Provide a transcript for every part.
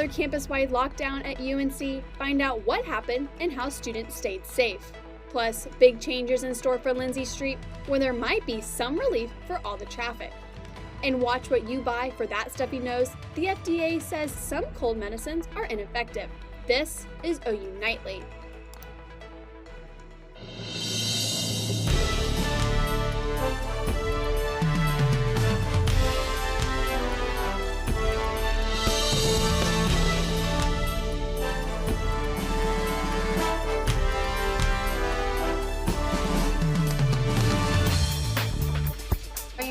another campus-wide lockdown at UNC, find out what happened and how students stayed safe. Plus, big changes in store for Lindsay Street, where there might be some relief for all the traffic. And watch what you buy for that stuffy nose. The FDA says some cold medicines are ineffective. This is OU Nightly.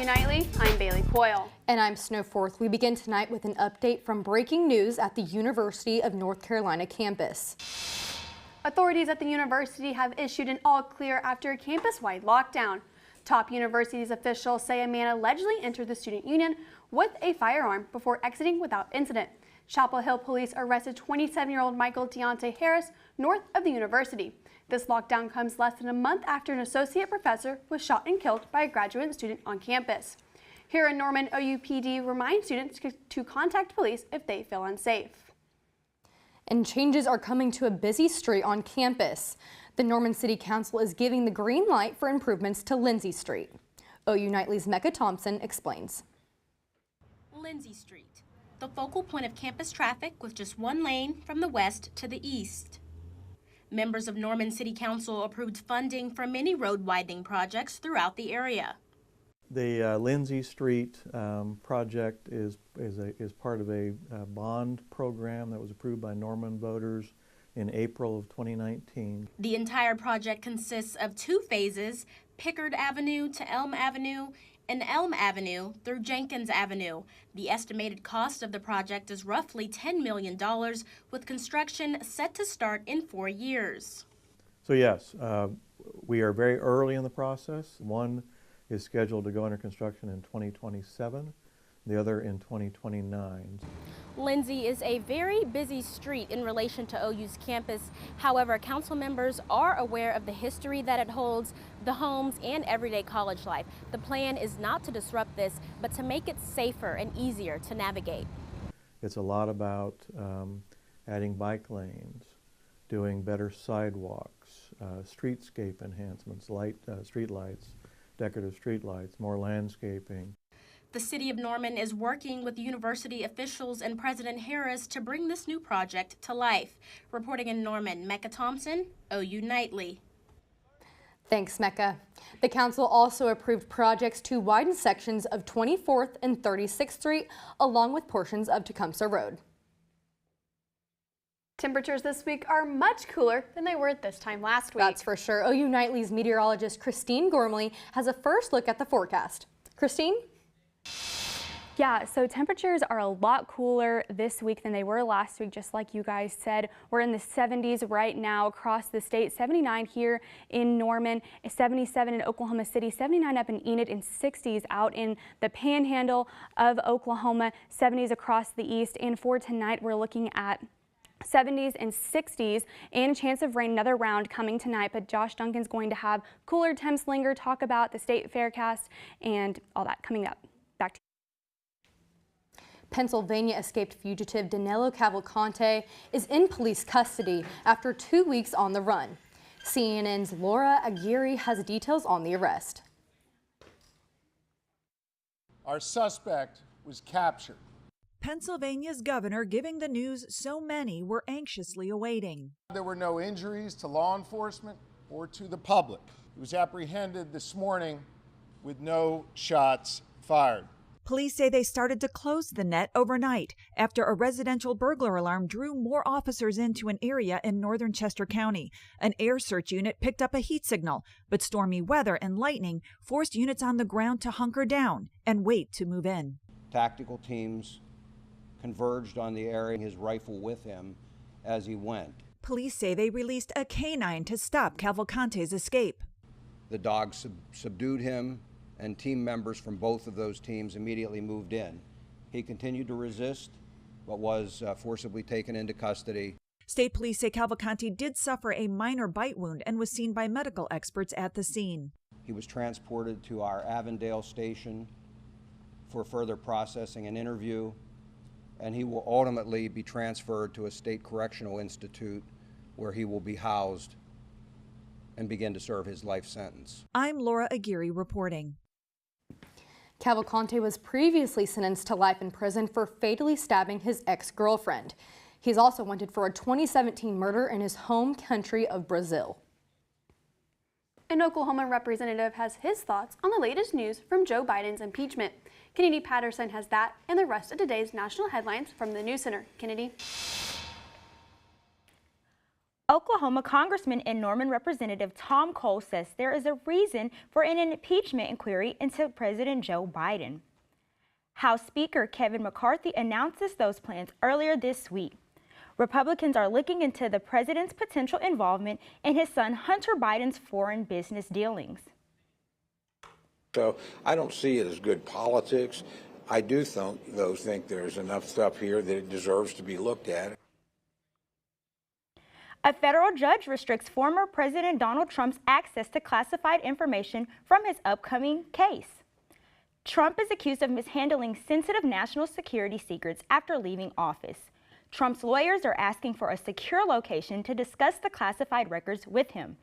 Nightly, I'm Bailey Coyle. And I'm Snowforth. We begin tonight with an update from breaking news at the University of North Carolina campus. Authorities at the university have issued an all-clear after a campus-wide lockdown. Top university's officials say a man allegedly entered the student union with a firearm before exiting without incident. Chapel Hill police arrested 27-year-old Michael Deontay Harris north of the university. This lockdown comes less than a month after an associate professor was shot and killed by a graduate student on campus. Here in Norman, OUPD reminds students to contact police if they feel unsafe. And changes are coming to a busy street on campus. The Norman City Council is giving the green light for improvements to Lindsay Street. OU Nightly's Mecca Thompson explains. Lindsay Street, the focal point of campus traffic with just one lane from the west to the east. Members of Norman City Council approved funding for many road widening projects throughout the area. The Lindsay Street project is part of a bond program that was approved by Norman voters in April of 2019. The entire project consists of two phases, Pickard Avenue to Elm Avenue and Elm Avenue through Jenkins Avenue. The estimated cost of the project is roughly $10 million, with construction set to start in 4 years. So yes, we are very early in the process. One is scheduled to go under construction in 2027, the other in 2029. Lindsay is a very busy street in relation to OU's campus. However, council members are aware of the history that it holds, the homes, and everyday college life. The plan is not to disrupt this, but to make it safer and easier to navigate. It's a lot about adding bike lanes, doing better sidewalks, streetscape enhancements, street lights, decorative street lights, more landscaping. The City of Norman is working with university officials and President Harris to bring this new project to life. Reporting in Norman, Mecca Thompson, OU Nightly. Thanks, Mecca. The council also approved projects to widen sections of 24th and 36th Street, along with portions of Tecumseh Road. Temperatures this week are much cooler than they were at this time last week. That's for sure. OU Nightly's meteorologist Christine Gormley has a first look at the forecast. Christine? Yeah, so temperatures are a lot cooler this week than they were last week, just like you guys said. We're in the 70s right now across the state, 79 here in Norman, 77 in Oklahoma City, 79 up in Enid, and 60s out in the panhandle of Oklahoma, 70s across the east. And for tonight, we're looking at 70s and 60s and a chance of rain, another round coming tonight, but Josh Duncan's going to have cooler temps linger, talk about the state faircast and all that coming up. Back to you. Pennsylvania escaped fugitive Danilo Cavalcante is in police custody after 2 weeks on the run. CNN's Laura Aguirre has details on the arrest. Our suspect was captured. Pennsylvania's governor giving the news so many were anxiously awaiting. There were no injuries to law enforcement or to the public. He was apprehended this morning with no shots fired. Police say they started to close the net overnight after a residential burglar alarm drew more officers into an area in northern Chester County. An air search unit picked up a heat signal, but stormy weather and lightning forced units on the ground to hunker down and wait to move in. Tactical teams converged on the area, his rifle with him as he went. Police say they released a canine to stop Cavalcante's escape. The dogs subdued him, and team members from both of those teams immediately moved in. He continued to resist, but was forcibly taken into custody. State police say Cavalcante did suffer a minor bite wound and was seen by medical experts at the scene. He was transported to our Avondale station for further processing and interview. and he will ultimately be transferred to a state correctional institute where he will be housed and begin to serve his life sentence. I'm Laura Aguirre reporting. Cavalcante was previously sentenced to life in prison for fatally stabbing his ex-girlfriend. He's also wanted for a 2017 murder in his home country of Brazil. An Oklahoma representative has his thoughts on the latest news from Joe Biden's impeachment. Kennedy Patterson has that and the rest of today's national headlines from the News Center. Kennedy. Oklahoma Congressman and Norman Representative Tom Cole says there is a reason for an impeachment inquiry into President Joe Biden. House Speaker Kevin McCarthy announces those plans earlier this week. Republicans are looking into the president's potential involvement in his son Hunter Biden's foreign business dealings. So I don't see it as good politics. I do think there's enough stuff here that it deserves to be looked at. A federal judge restricts former President Donald Trump's access to classified information from his upcoming case. Trump is accused of mishandling sensitive national security secrets after leaving office. Trump's lawyers are asking for a secure location to discuss the classified records with him.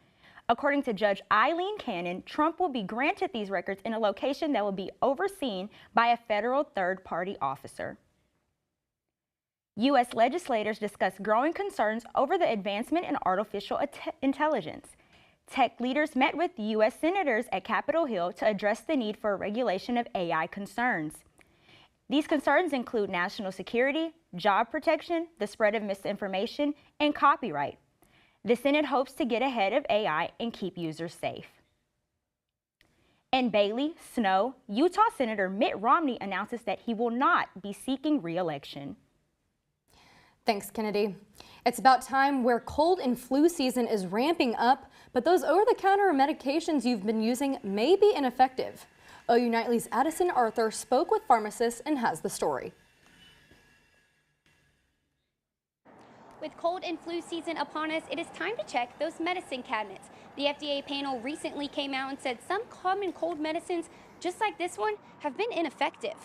According to Judge Eileen Cannon, Trump will be granted these records in a location that will be overseen by a federal third-party officer. U.S. legislators discuss growing concerns over the advancement in artificial intelligence. Tech leaders met with U.S. senators at Capitol Hill to address the need for a regulation of AI concerns. These concerns include national security, job protection, the spread of misinformation, and copyright. The Senate hopes to get ahead of AI and keep users safe. In Bailey, Snow, Utah Senator Mitt Romney announces that he will not be seeking re-election. Thanks, Kennedy. It's about time where cold and flu season is ramping up, but those over-the-counter medications you've been using may be ineffective. OU Nightly's Addison Arthur spoke with pharmacists and has the story. With cold and flu season upon us, it is time to check those medicine cabinets. The FDA panel recently came out and said some common cold medicines, just like this one, have been ineffective.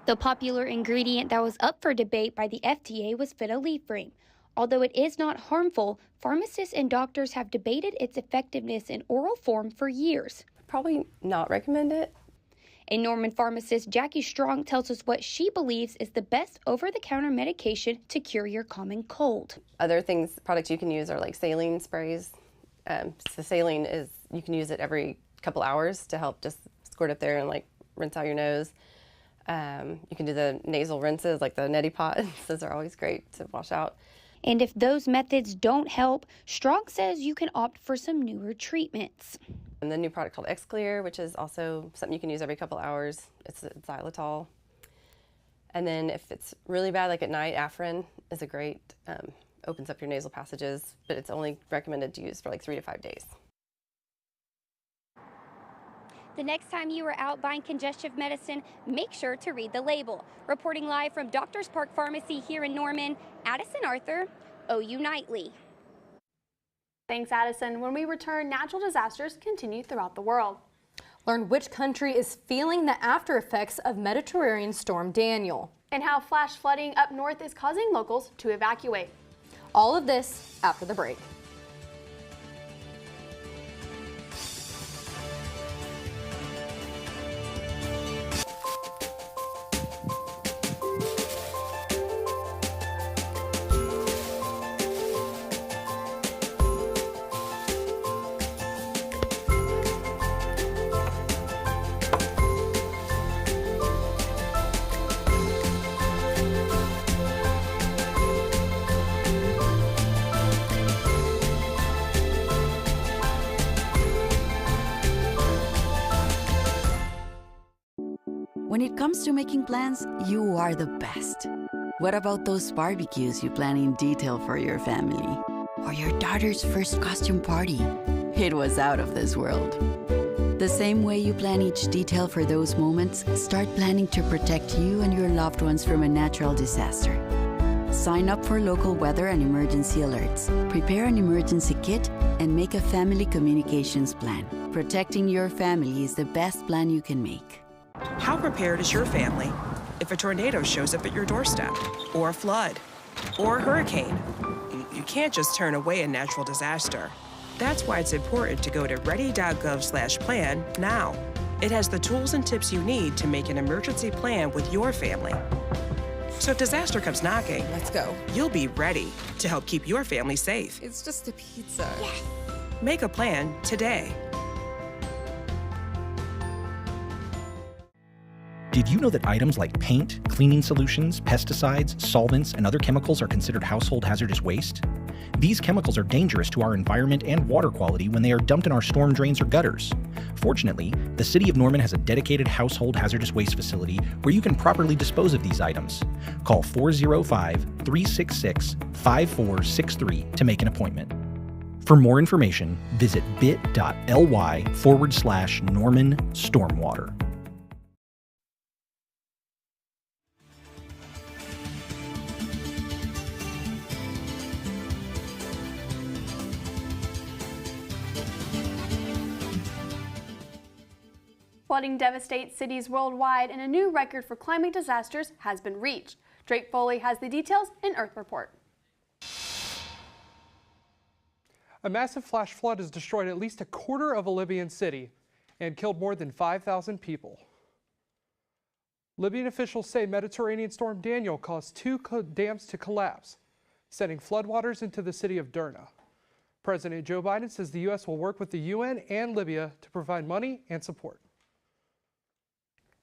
The popular ingredient that was up for debate by the FDA was phenylephrine. Although it is not harmful, pharmacists and doctors have debated its effectiveness in oral form for years. Probably not recommend it. A Norman pharmacist, Jackie Strong, tells us what she believes is the best over-the-counter medication to cure your common cold. Other products you can use are like saline sprays. So saline is, you can use it every couple hours to help just squirt up there and like rinse out your nose. You can do the nasal rinses like the neti pot. Those are always great to wash out. And if those methods don't help, Strong says you can opt for some newer treatments. And the new product called Xclear, which is also something you can use every couple hours. It's xylitol. And then if it's really bad, like at night, Afrin is a great, opens up your nasal passages, but it's only recommended to use for like 3 to 5 days. The next time you are out buying congestive medicine, make sure to read the label. Reporting live from Doctors Park Pharmacy here in Norman, Addison Arthur, OU Nightly. Thanks, Addison. When we return, natural disasters continue throughout the world. Learn which country is feeling the after effects of Mediterranean storm Daniel. And how flash flooding up north is causing locals to evacuate. All of this after the break. When it comes to making plans, you are the best. What about those barbecues you plan in detail for your family? Or your daughter's first costume party? It was out of this world. The same way you plan each detail for those moments, start planning to protect you and your loved ones from a natural disaster. Sign up for local weather and emergency alerts. Prepare an emergency kit and make a family communications plan. Protecting your family is the best plan you can make. How prepared is your family? if a tornado shows up at your doorstep, or a flood, or a hurricane. You can't just turn away a natural disaster. That's why it's important to go to ready.gov/plan now. It has the tools and tips you need to make an emergency plan with your family. So if disaster comes knocking, let's go. You'll be ready to help keep your family safe. It's just a pizza. Yes. Make a plan today. Did you know that items like paint, cleaning solutions, pesticides, solvents, and other chemicals are considered household hazardous waste? These chemicals are dangerous to our environment and water quality when they are dumped in our storm drains or gutters. Fortunately, the City of Norman has a dedicated household hazardous waste facility where you can properly dispose of these items. Call 405-366-5463 to make an appointment. For more information, visit bit.ly/Norman Stormwater. Flooding devastates cities worldwide, and a new record for climate disasters has been reached. Drake Foley has the details in Earth Report. A massive flash flood has destroyed at least a quarter of a Libyan city and killed more than 5,000 people. Libyan officials say Mediterranean storm Daniel caused two dams to collapse, sending floodwaters into the city of Derna. President Joe Biden says the U.S. will work with the UN and Libya to provide money and support.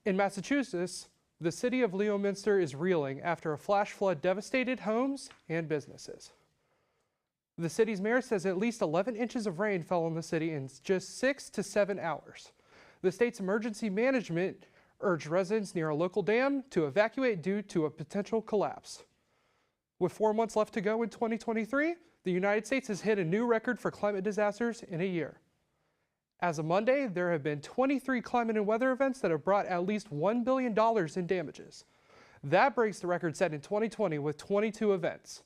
In Massachusetts, the city of Leominster is reeling after a flash flood devastated homes and businesses. The city's mayor says at least 11 inches of rain fell on the city in just 6 to 7 hours. The state's emergency management urged residents near a local dam to evacuate due to a potential collapse. With 4 months left to go in 2023, the United States has hit a new record for climate disasters in a year. As of Monday, there have been 23 climate and weather events that have brought at least $1 billion in damages. That breaks the record set in 2020 with 22 events.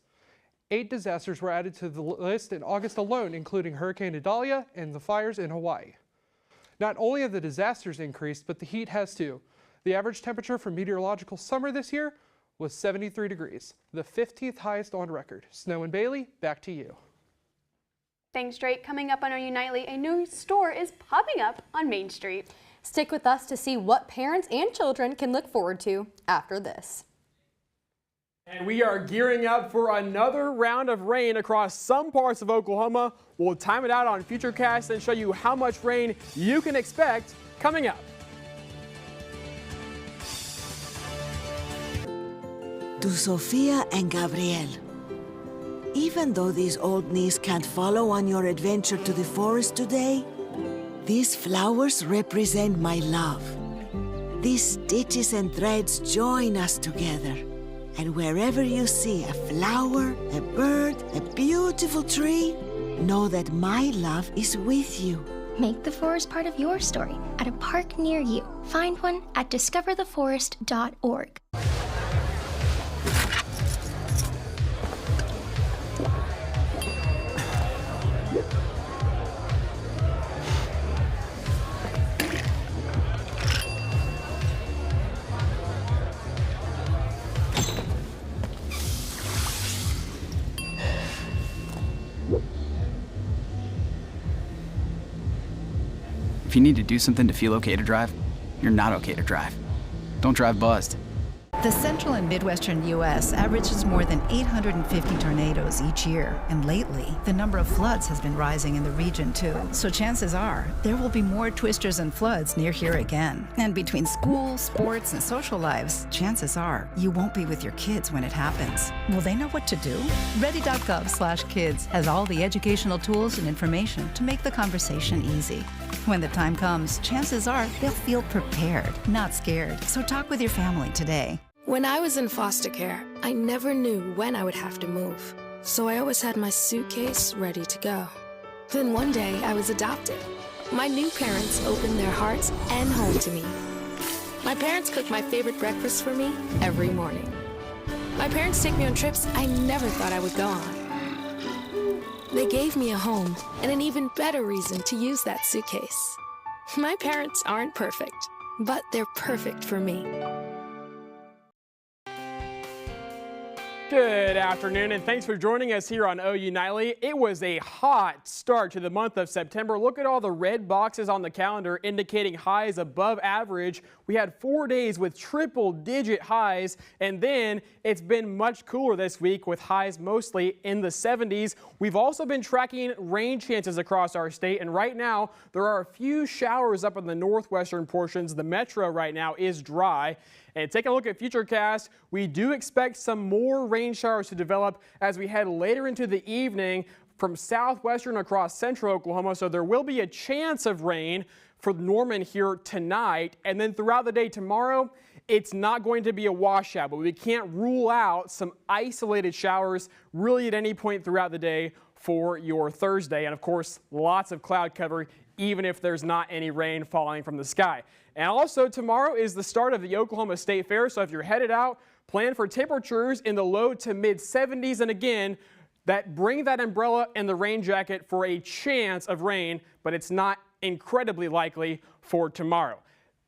8 disasters were added to the list in August alone, including Hurricane Idalia and the fires in Hawaii. Not only have the disasters increased, but the heat has too. The average temperature for meteorological summer this year was 73 degrees, the 15th highest on record. Snow and Bailey, back to you. Thanks, Drake. Coming up on our Unitely, a new store is popping up on Main Street. Stick with us to see what parents and children can look forward to after this. And we are gearing up for another round of rain across some parts of Oklahoma. We'll time it out on Futurecast and show you how much rain you can expect coming up. To Sofia and Gabriel. Even though these old knees can't follow on your adventure to the forest today, these flowers represent my love. These stitches and threads join us together. And wherever you see a flower, a bird, a beautiful tree, know that my love is with you. Make the forest part of your story at a park near you. Find one at discovertheforest.org. If you need to do something to feel okay to drive, you're not okay to drive. Don't drive buzzed. The central and midwestern U.S. averages more than 850 tornadoes each year, and lately, the number of floods has been rising in the region too. So chances are, there will be more twisters and floods near here again. And between school, sports, and social lives, chances are, you won't be with your kids when it happens. Will they know what to do? Ready.gov/kids has all the educational tools and information to make the conversation easy. When the time comes, chances are they'll feel prepared, not scared. So talk with your family today. When I was in foster care, I never knew when I would have to move. So I always had my suitcase ready to go. Then one day I was adopted. My new parents opened their hearts and home to me. My parents cook my favorite breakfast for me every morning. My parents take me on trips I never thought I would go on. They gave me a home and an even better reason to use that suitcase. My parents aren't perfect, but they're perfect for me. Good afternoon, and thanks for joining us here on OU Nightly. It was a hot start to the month of September. Look at all the red boxes on the calendar indicating highs above average. We had 4 days with triple-digit highs, and then it's been much cooler this week with highs mostly in the 70s. We've also been tracking rain chances across our state, and right now there are a few showers up in the northwestern portions. The metro right now is dry. And taking a look at Futurecast, we do expect some more rain showers to develop as we head later into the evening from southwestern across central Oklahoma. So there will be a chance of rain for Norman here tonight. And then throughout the day tomorrow, it's not going to be a washout, but we can't rule out some isolated showers really at any point throughout the day for your Thursday. And of course, lots of cloud cover, even if there's not any rain falling from the sky. And also tomorrow is the start of the Oklahoma State Fair. So if you're headed out, plan for temperatures in the low to mid 70s. And again, bring that umbrella and the rain jacket for a chance of rain, but it's not incredibly likely for tomorrow.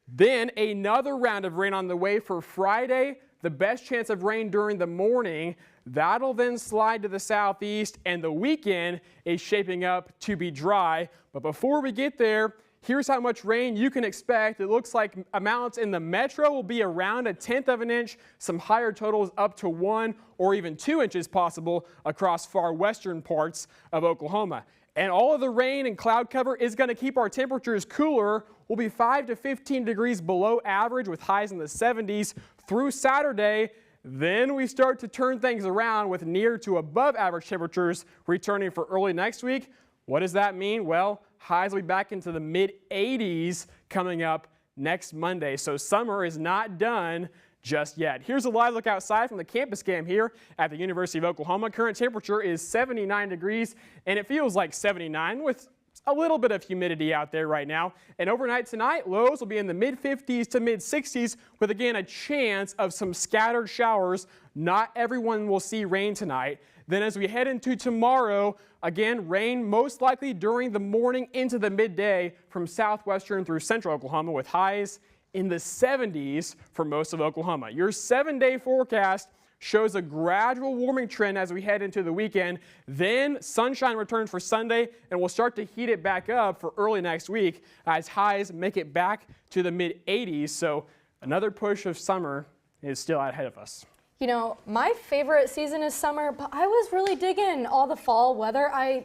Then another round of rain on the way for Friday. The best chance of rain during the morning. That'll then slide to the southeast, and the weekend is shaping up to be dry. But before we get there, here's how much rain you can expect. It looks like amounts in the metro will be around 1/10 of an inch, some higher totals up to 1 or even 2 inches possible across far western parts of Oklahoma. And all of the rain and cloud cover is going to keep our temperatures cooler. We'll be 5 to 15 degrees below average with highs in the 70s through Saturday. Then we start to turn things around with near to above average temperatures returning for early next week. What does that mean? Well, highs will be back into the mid 80s coming up next Monday. So summer is not done just yet. Here's a live look outside from the campus cam here at the University of Oklahoma. Current temperature is 79 degrees, and it feels like 79 with a little bit of humidity out there right now. And overnight tonight, lows will be in the mid 50s to mid 60s with, again, a chance of some scattered showers. Not everyone will see rain tonight. Then as we head into tomorrow, again, rain most likely during the morning into the midday from southwestern through central Oklahoma with highs in the 70s for most of Oklahoma. Your 7-day forecast shows a gradual warming trend as we head into the weekend. Then sunshine returns for Sunday, and we'll start to heat it back up for early next week as highs make it back to the mid 80s. So another push of summer is still ahead of us. You know, my favorite season is summer, but I was really digging all the fall weather. I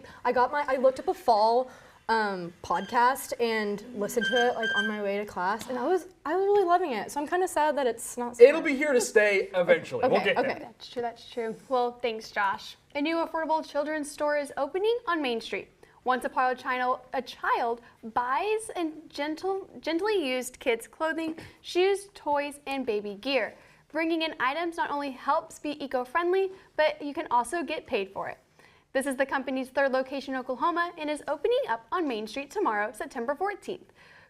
looked up a fall podcast and listened to it like on my way to class, and I was really loving it. So I'm kind of sad that it's not summer. It'll be here to stay eventually. Okay, We'll get there. okay. That's true. Well, thanks, Josh. A new affordable children's store is opening on Main Street. Once upon a child buys and gently used kids' clothing, shoes, toys, and baby gear. Bringing in items not only helps be eco-friendly, but you can also get paid for it. This is the company's third location in Oklahoma and is opening up on Main Street tomorrow, September 14th.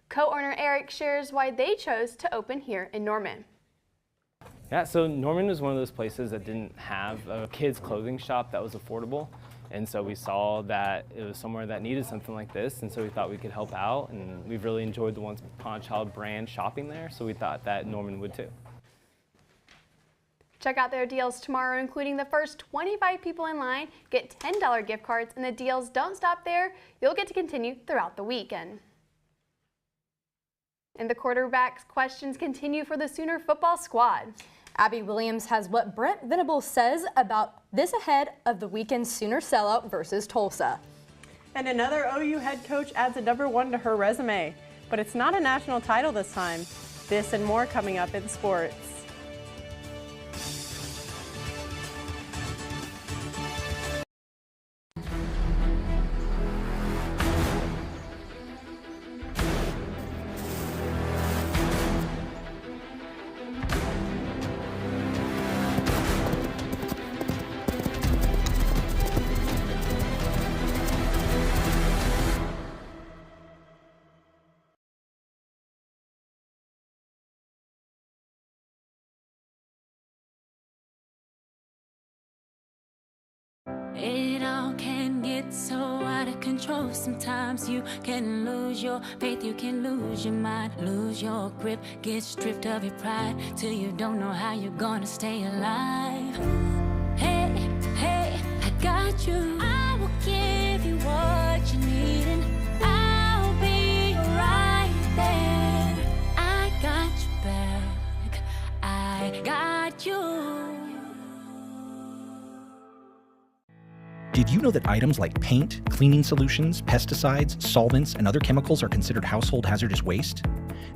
Co-owner Eric shares why they chose to open here in Norman. Yeah, so Norman was one of those places that didn't have a kids' clothing shop that was affordable. And so we saw that it was somewhere that needed something like this, and so we thought we could help out. And we've really enjoyed the Once Upon a Child brand shopping there, so we thought that Norman would too. Check out their deals tomorrow, including the first 25 people in line get $10 gift cards, and the deals don't stop there. You'll get to continue throughout the weekend. And the quarterback's questions continue for the Sooner football squad. Abby Williams has what Brent Venables says about this ahead of the weekend's Sooner sellout versus Tulsa. And another OU head coach adds a #1 to her resume, but it's not a national title this time. This and more coming up in sports. It all can get so out of control. Sometimes you can lose your faith, you can lose your mind, lose your grip, get stripped of your pride till you don't know how you're gonna stay alive. Hey, got you. I will give you what you need, and I'll be right there. I got you back. I got you. Did you know that items like paint, cleaning solutions, pesticides, solvents, and other chemicals are considered household hazardous waste?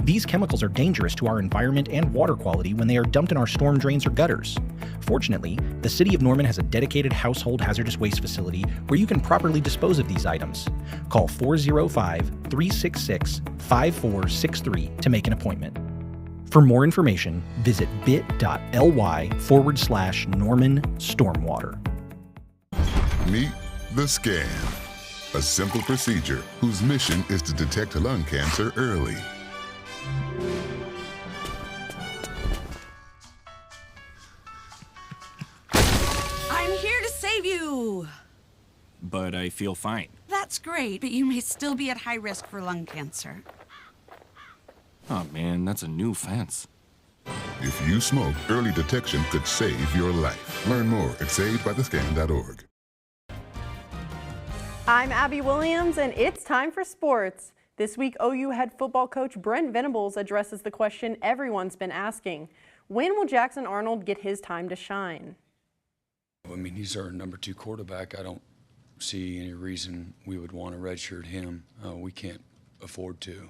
These chemicals are dangerous to our environment and water quality when they are dumped in our storm drains or gutters. Fortunately, the City of Norman has a dedicated household hazardous waste facility where you can properly dispose of these items. Call 405-366-5463 to make an appointment. For more information, visit bit.ly/Norman Stormwater. Meet the Scan, a simple procedure whose mission is to detect lung cancer early. I'm here to save you! But I feel fine. That's great, but you may still be at high risk for lung cancer. Oh man, that's a new fence. If you smoke, early detection could save your life. Learn more at savedbythescan.org. I'm Abby Williams, and it's time for sports. This week, OU head football coach Brent Venables addresses the question everyone's been asking. When will Jackson Arnold get his time to shine? I mean, he's our number 2 quarterback. I don't see any reason we would want to redshirt him. We can't afford to.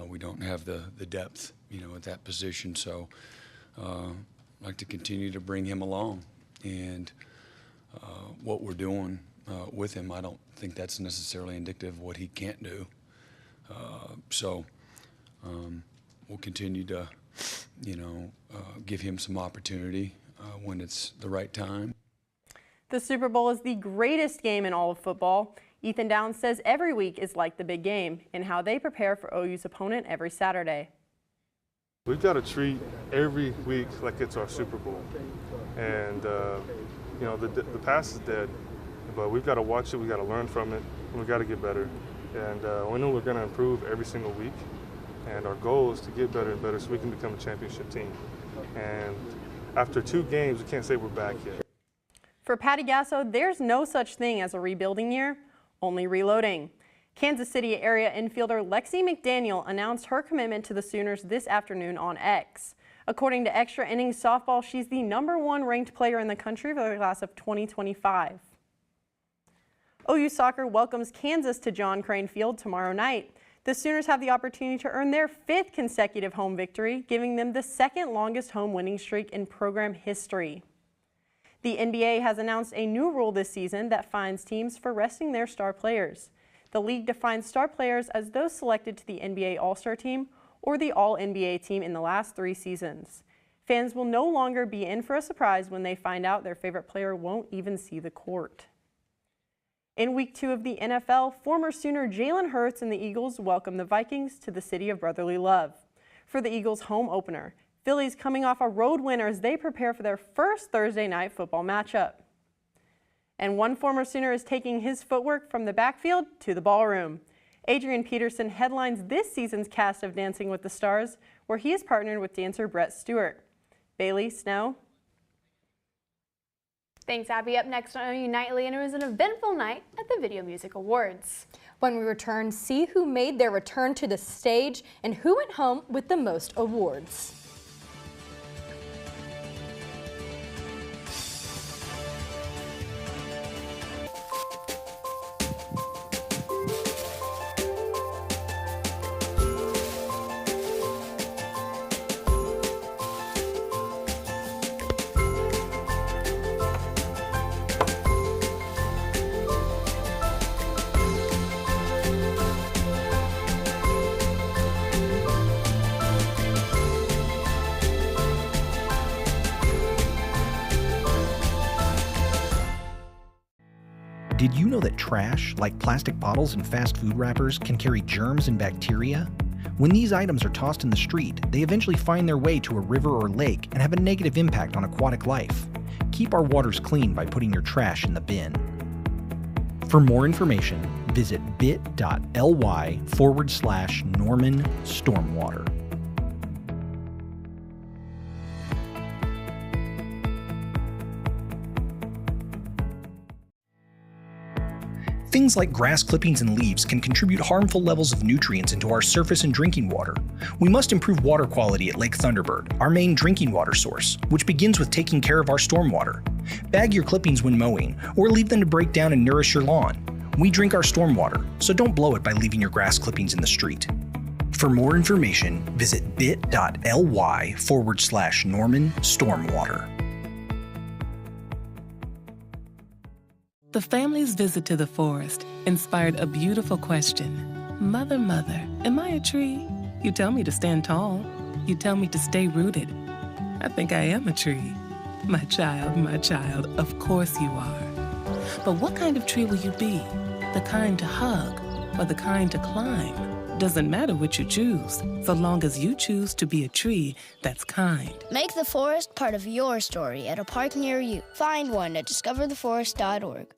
We don't have the depth, at that position. So I'd like to continue to bring him along. And what we're doing with him, I don't think that's necessarily indicative of what he can't do. We'll continue to, give him some opportunity when it's the right time. The Super Bowl is the greatest game in all of football. Ethan Downs says every week is like the big game and how they prepare for OU's opponent every Saturday. We've got to treat every week like it's our Super Bowl. And, the past is dead, but we've got to watch it, we've got to learn from it, and we've got to get better. And we know we're going to improve every single week. And our goal is to get better and better so we can become a championship team. And after 2 games, we can't say we're back yet. For Patty Gasso, there's no such thing as a rebuilding year, only reloading. Kansas City area infielder Lexi McDaniel announced her commitment to the Sooners this afternoon on X. According to Extra Innings Softball, she's the #1 ranked player in the country for the class of 2025. OU Soccer welcomes Kansas to John Crane Field tomorrow night. The Sooners have the opportunity to earn their 5th consecutive home victory, giving them the 2nd longest home winning streak in program history. The NBA has announced a new rule this season that fines teams for resting their star players. The league defines star players as those selected to the NBA All-Star team or the All-NBA team in the last 3 seasons. Fans will no longer be in for a surprise when they find out their favorite player won't even see the court. In Week 2 of the NFL, former Sooner Jalen Hurts and the Eagles welcome the Vikings to the city of brotherly love. For the Eagles' home opener, Phillies coming off a road win as they prepare for their first Thursday night football matchup. And one former Sooner is taking his footwork from the backfield to the ballroom. Adrian Peterson headlines this season's cast of Dancing with the Stars, where he is partnered with dancer Brett Stewart. Bailey, Snow. Thanks, Abby. Up next on OU Nightly, and it was an eventful night at the Video Music Awards. When we return, see who made their return to the stage and who went home with the most awards. Did you know that trash, like plastic bottles and fast food wrappers, can carry germs and bacteria? When these items are tossed in the street, they eventually find their way to a river or lake and have a negative impact on aquatic life. Keep our waters clean by putting your trash in the bin. For more information, visit bit.ly/Norman Stormwater. things like grass clippings and leaves can contribute harmful levels of nutrients into our surface and drinking water. We must improve water quality at Lake Thunderbird, our main drinking water source, which begins with taking care of our stormwater. Bag your clippings when mowing, or leave them to break down and nourish your lawn. We drink our stormwater, so don't blow it by leaving your grass clippings in the street. For more information, visit bit.ly/Norman Stormwater. The family's visit to the forest inspired a beautiful question. Mother, mother, am I a tree? You tell me to stand tall. You tell me to stay rooted. I think I am a tree. My child, of course you are. But what kind of tree will you be? The kind to hug or the kind to climb? Doesn't matter which you choose, so long as you choose to be a tree that's kind. Make the forest part of your story at a park near you. Find one at discovertheforest.org.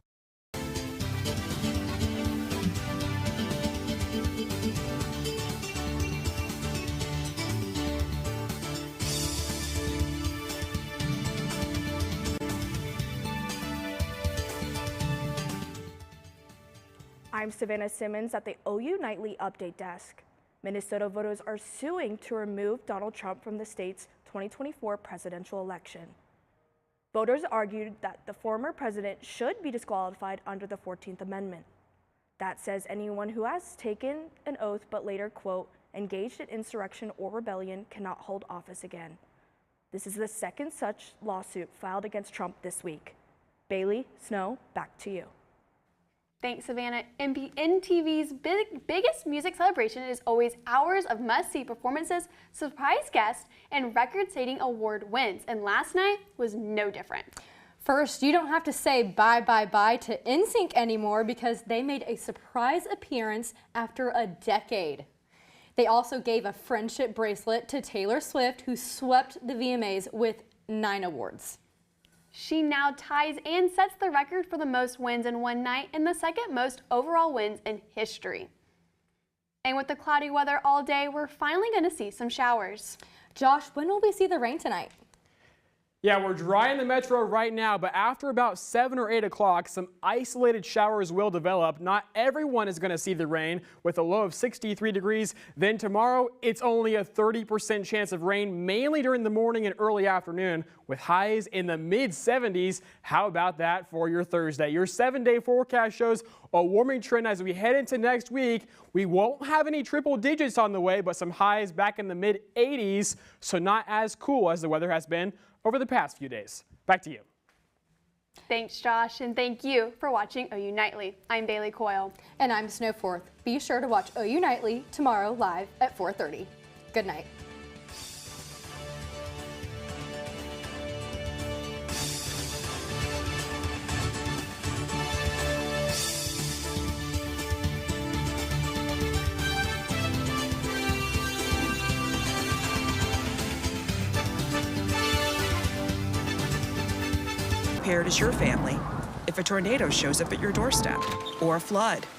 I'm Savannah Simmons at the OU Nightly Update Desk. Minnesota voters are suing to remove Donald Trump from the state's 2024 presidential election. Voters argued that the former president should be disqualified under the 14th Amendment. That says anyone who has taken an oath but later, quote, engaged in insurrection or rebellion cannot hold office again. This is the second such lawsuit filed against Trump this week. Bailey, Snow, back to you. Thanks, Savannah. NTV's biggest music celebration is always hours of must-see performances, surprise guests, and record-setting award wins. And last night was no different. First, you don't have to say bye to NSYNC anymore because they made a surprise appearance after a decade. They also gave a friendship bracelet to Taylor Swift, who swept the VMAs with 9 awards. She now ties and sets the record for the most wins in one night and the second most overall wins in history. And with the cloudy weather all day, we're finally going to see some showers. Josh, when will we see the rain tonight? Yeah, we're dry in the metro right now, but after about 7 or 8 o'clock, some isolated showers will develop. Not everyone is going to see the rain with a low of 63 degrees. Then tomorrow, it's only a 30% chance of rain, mainly during the morning and early afternoon, with highs in the mid-70s. How about that for your Thursday? Your 7-day forecast shows a warming trend as we head into next week. We won't have any triple digits on the way, but some highs back in the mid-80s, so not as cool as the weather has been over the past few days. Back to you. Thanks, Josh, and thank you for watching OU Nightly. I'm Bailey Coyle. And I'm Snow Forth. Be sure to watch OU Nightly tomorrow live at 4:30. Good night. Prepared as your family if a tornado shows up at your doorstep, or a flood,